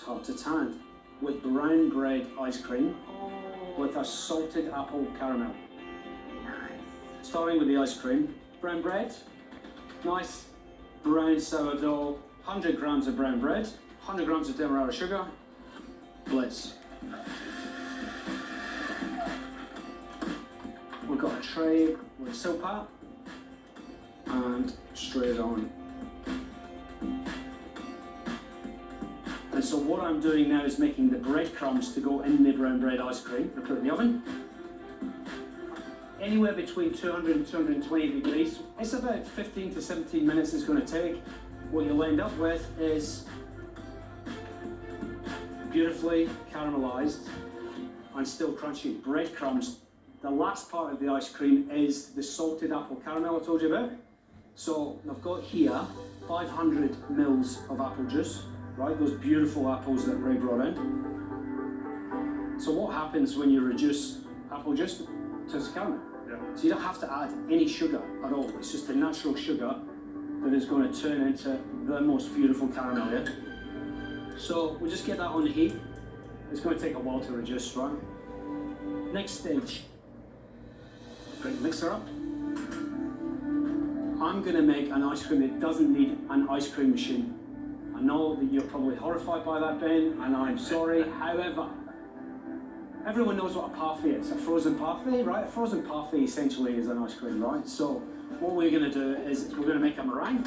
Tartin with brown bread ice cream with a salted apple caramel. Nice. Starting with the ice cream, brown bread, nice brown sourdough, 100 grams of brown bread, 100 grams of demerara sugar, blitz. We've got a tray with silpat and straight on. And so what I'm doing now is making the breadcrumbs to go in the brown bread ice cream. I put it in the oven. Anywhere between 200 and 220 degrees. It's about 15 to 17 minutes it's going to take. What you'll end up with is beautifully caramelized and still crunchy breadcrumbs. The last part of the ice cream is the salted apple caramel I told you about. So I've got here 500 mils of apple juice, right? Those beautiful apples that Ray brought in. So what happens when you reduce apple juice to caramel? Yeah. So you don't have to add any sugar at all. It's just the natural sugar that is going to turn into the most beautiful caramel, yeah? So we'll just get that on the heat. It's going to take a while to reduce, right? Next stage. Bring the mixer up. I'm going to make an ice cream that doesn't need an ice cream machine. I know that you're probably horrified by that, Ben, and I'm sorry. However, everyone knows what a parfait is, a frozen parfait, right? A frozen parfait essentially is an ice cream, right? So what we're going to do is we're going to make a meringue,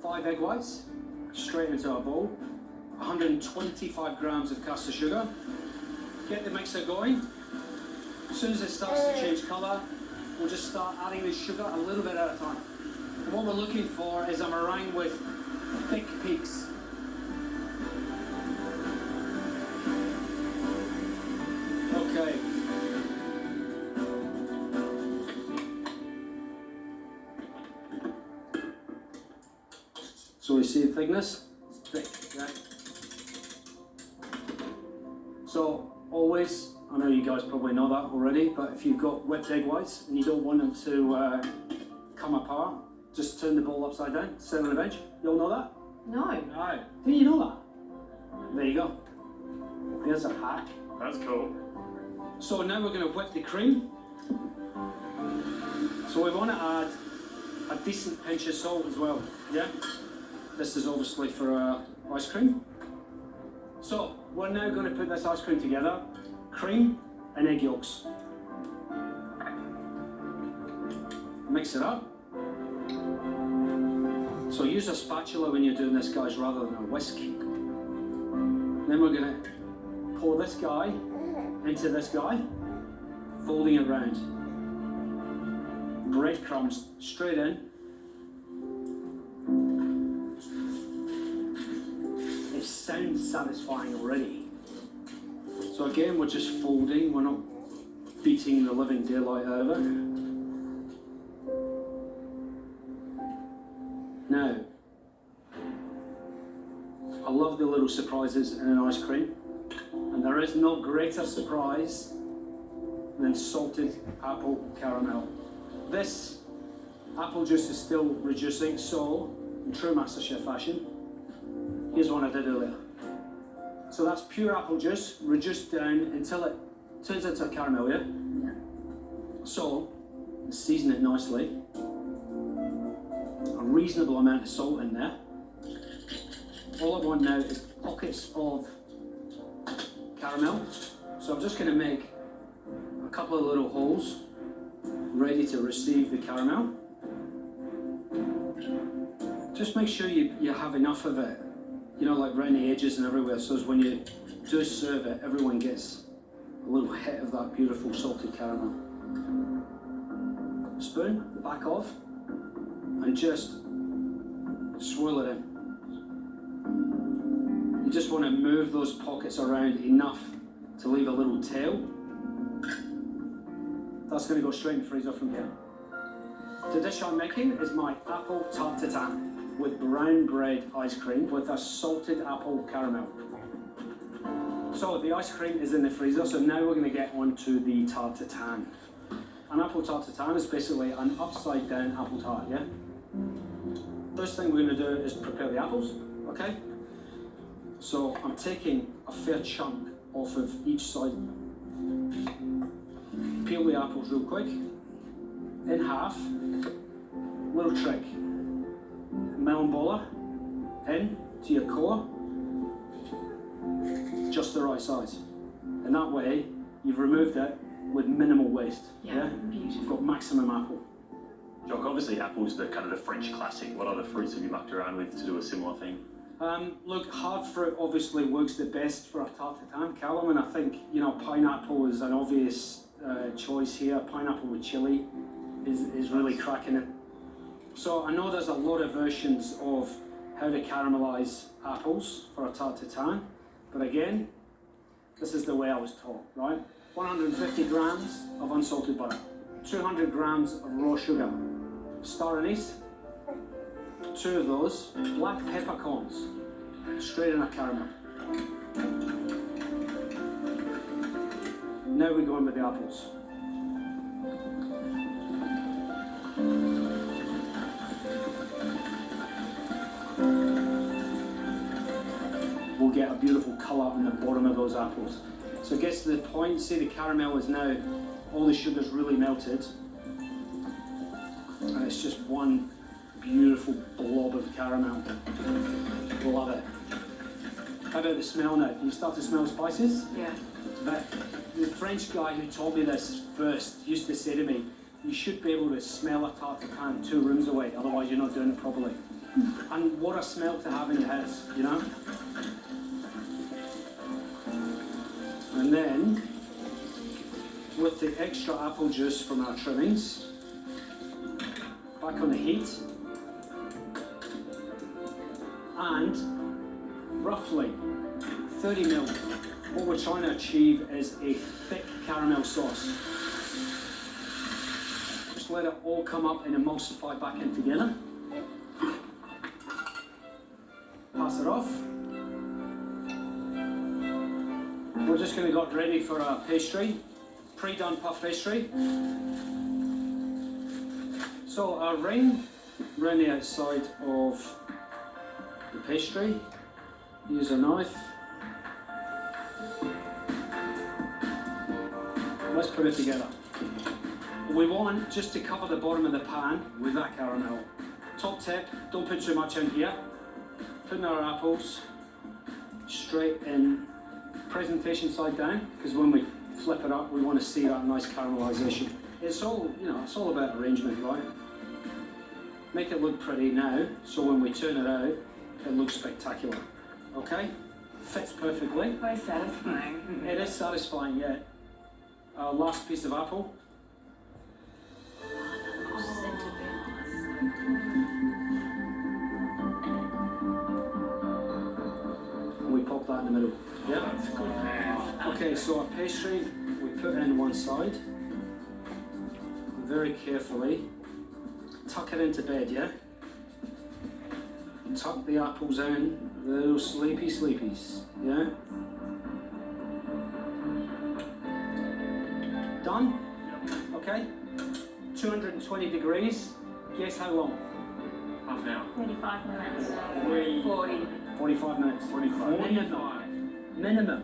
5 egg whites, straight into our bowl, 125 grams of caster sugar. Get the mixer going. As soon as it starts to change colour, we'll just start adding the sugar a little bit at a time. And what we're looking for is a meringue with thick peaks. Okay. So we see the thickness? It's thick, yeah? So always, I know you guys probably know that already, but if you've got whipped egg whites and you don't want them to come apart, just turn the bowl upside down, sit on the bench. You all know that? No. No. Do you know that? There you go. There's a hack. That's cool. So now we're going to whip the cream. So we want to add a decent pinch of salt as well, yeah? This is obviously for ice cream. So we're now going to put this ice cream together, cream and egg yolks. Mix it up. So use a spatula when you're doing this, guys, rather than a whisk. Then we're going to pour this guy into this guy, folding it round. Breadcrumbs straight in. It sounds satisfying already. So again, we're just folding, we're not beating the living daylight out of it. Now, I love the little surprises in an ice cream, and there is no greater surprise than salted apple caramel. This apple juice is still reducing, so in true MasterChef fashion, here's one I did earlier. So that's pure apple juice, reduced down until it turns into a caramel, yeah? Yeah. So, season it nicely. A reasonable amount of salt in there. All I want now is pockets of caramel. So I'm just going to make a couple of little holes ready to receive the caramel. Just make sure you have enough of it, you know, like around the edges and everywhere, so as when you do serve it, everyone gets a little hit of that beautiful salted caramel. Spoon, the back off, and just swirl it in. You just want to move those pockets around enough to leave a little tail. That's going to go straight in the freezer from here. The dish I'm making is my apple tartin with brown bread ice cream with a salted apple caramel. So the ice cream is in the freezer, so now we're going to get onto the tartin. An apple tartin is basically an upside down apple tart, yeah? First thing we're going to do is prepare the apples, okay? So I'm taking a fair chunk off of each side. Peel the apples real quick, in half. Little trick. Melon baller, in to your core, just the right size. And that way, you've removed it with minimal waste. Yeah, beautiful. You've got maximum apple. Jock, obviously apple's the kind of the French classic. What other fruits have you mucked around with to do a similar thing? Look, hard fruit obviously works the best for a tarte tatin, Callum, and I think, you know, pineapple is an obvious choice here. Pineapple with chili is really cracking it. So I know there's a lot of versions of how to caramelize apples for a tarte tatin, but again, this is the way I was taught, right? 150 grams of unsalted butter, 200 grams of raw sugar, star anise, 2 of those, black peppercorns, straight in a caramel. Now we go in with the apples. We'll get a beautiful colour on the bottom of those apples. So it gets to the point, see the caramel is now, all the sugar's really melted, and it's just one beautiful blob of caramel. Love it. How about the smell now? Can you start to smell spices? Yeah. But the French guy who taught me this first used to say to me, you should be able to smell a tarte tatin 2 rooms away, otherwise you're not doing it properly. And what a smell to have in your house, you know? And then, with the extra apple juice from our trimmings, back on the heat, and roughly 30 ml. What we're trying to achieve is a thick caramel sauce. Just let it all come up and emulsify back in together. Pass it off. We're just going to get ready for our pastry, pre-done puff pastry. So our ring around the outside of the pastry. Use a knife. Let's put it together. We want just to cover the bottom of the pan with that caramel. Top tip, don't put too much in here. Putting our apples straight in, presentation side down, because when we flip it up, we want to see that nice caramelization. It's all, you know, it's all about arrangement, right? Make it look pretty now, so when we turn it out, it looks spectacular. Okay? Fits perfectly. Very satisfying. It is satisfying, yeah. Our last piece of apple. And we pop that in the middle. Yeah? That's good, man. Okay, so our pastry, we put it in one side. Very carefully. Tuck it into bed, yeah? Tuck the apples in, little sleepy sleepies, yeah? Done? Okay. 220 degrees. Guess how long? Half an hour. 25 minutes. 40. 45 minutes. 45. Minimum.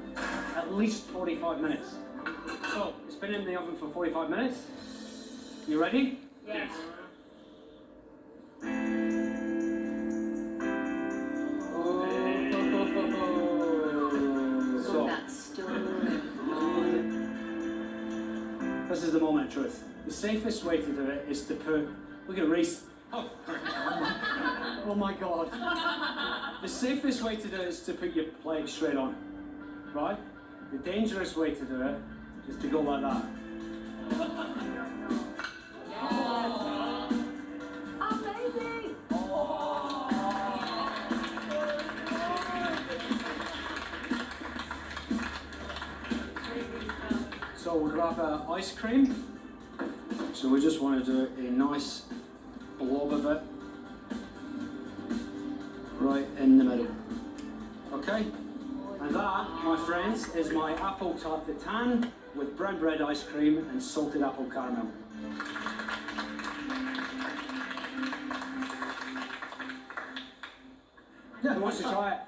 At least 45 minutes. So, it's been in the oven for 45 minutes. You ready? Yes. So, That's still. this is the moment of truth. The safest way to do it is to put, look at Reese. Oh, oh my God. The safest way to do it is to put your plate straight on, right? The dangerous way to do it is to go like that. Amazing! So we'll grab our ice cream. So we just want to do a nice blob of it right in the middle. Okay? And that, my friends, is my apple tarte tatin with brown bread ice cream and salted apple caramel. Who wants to try it?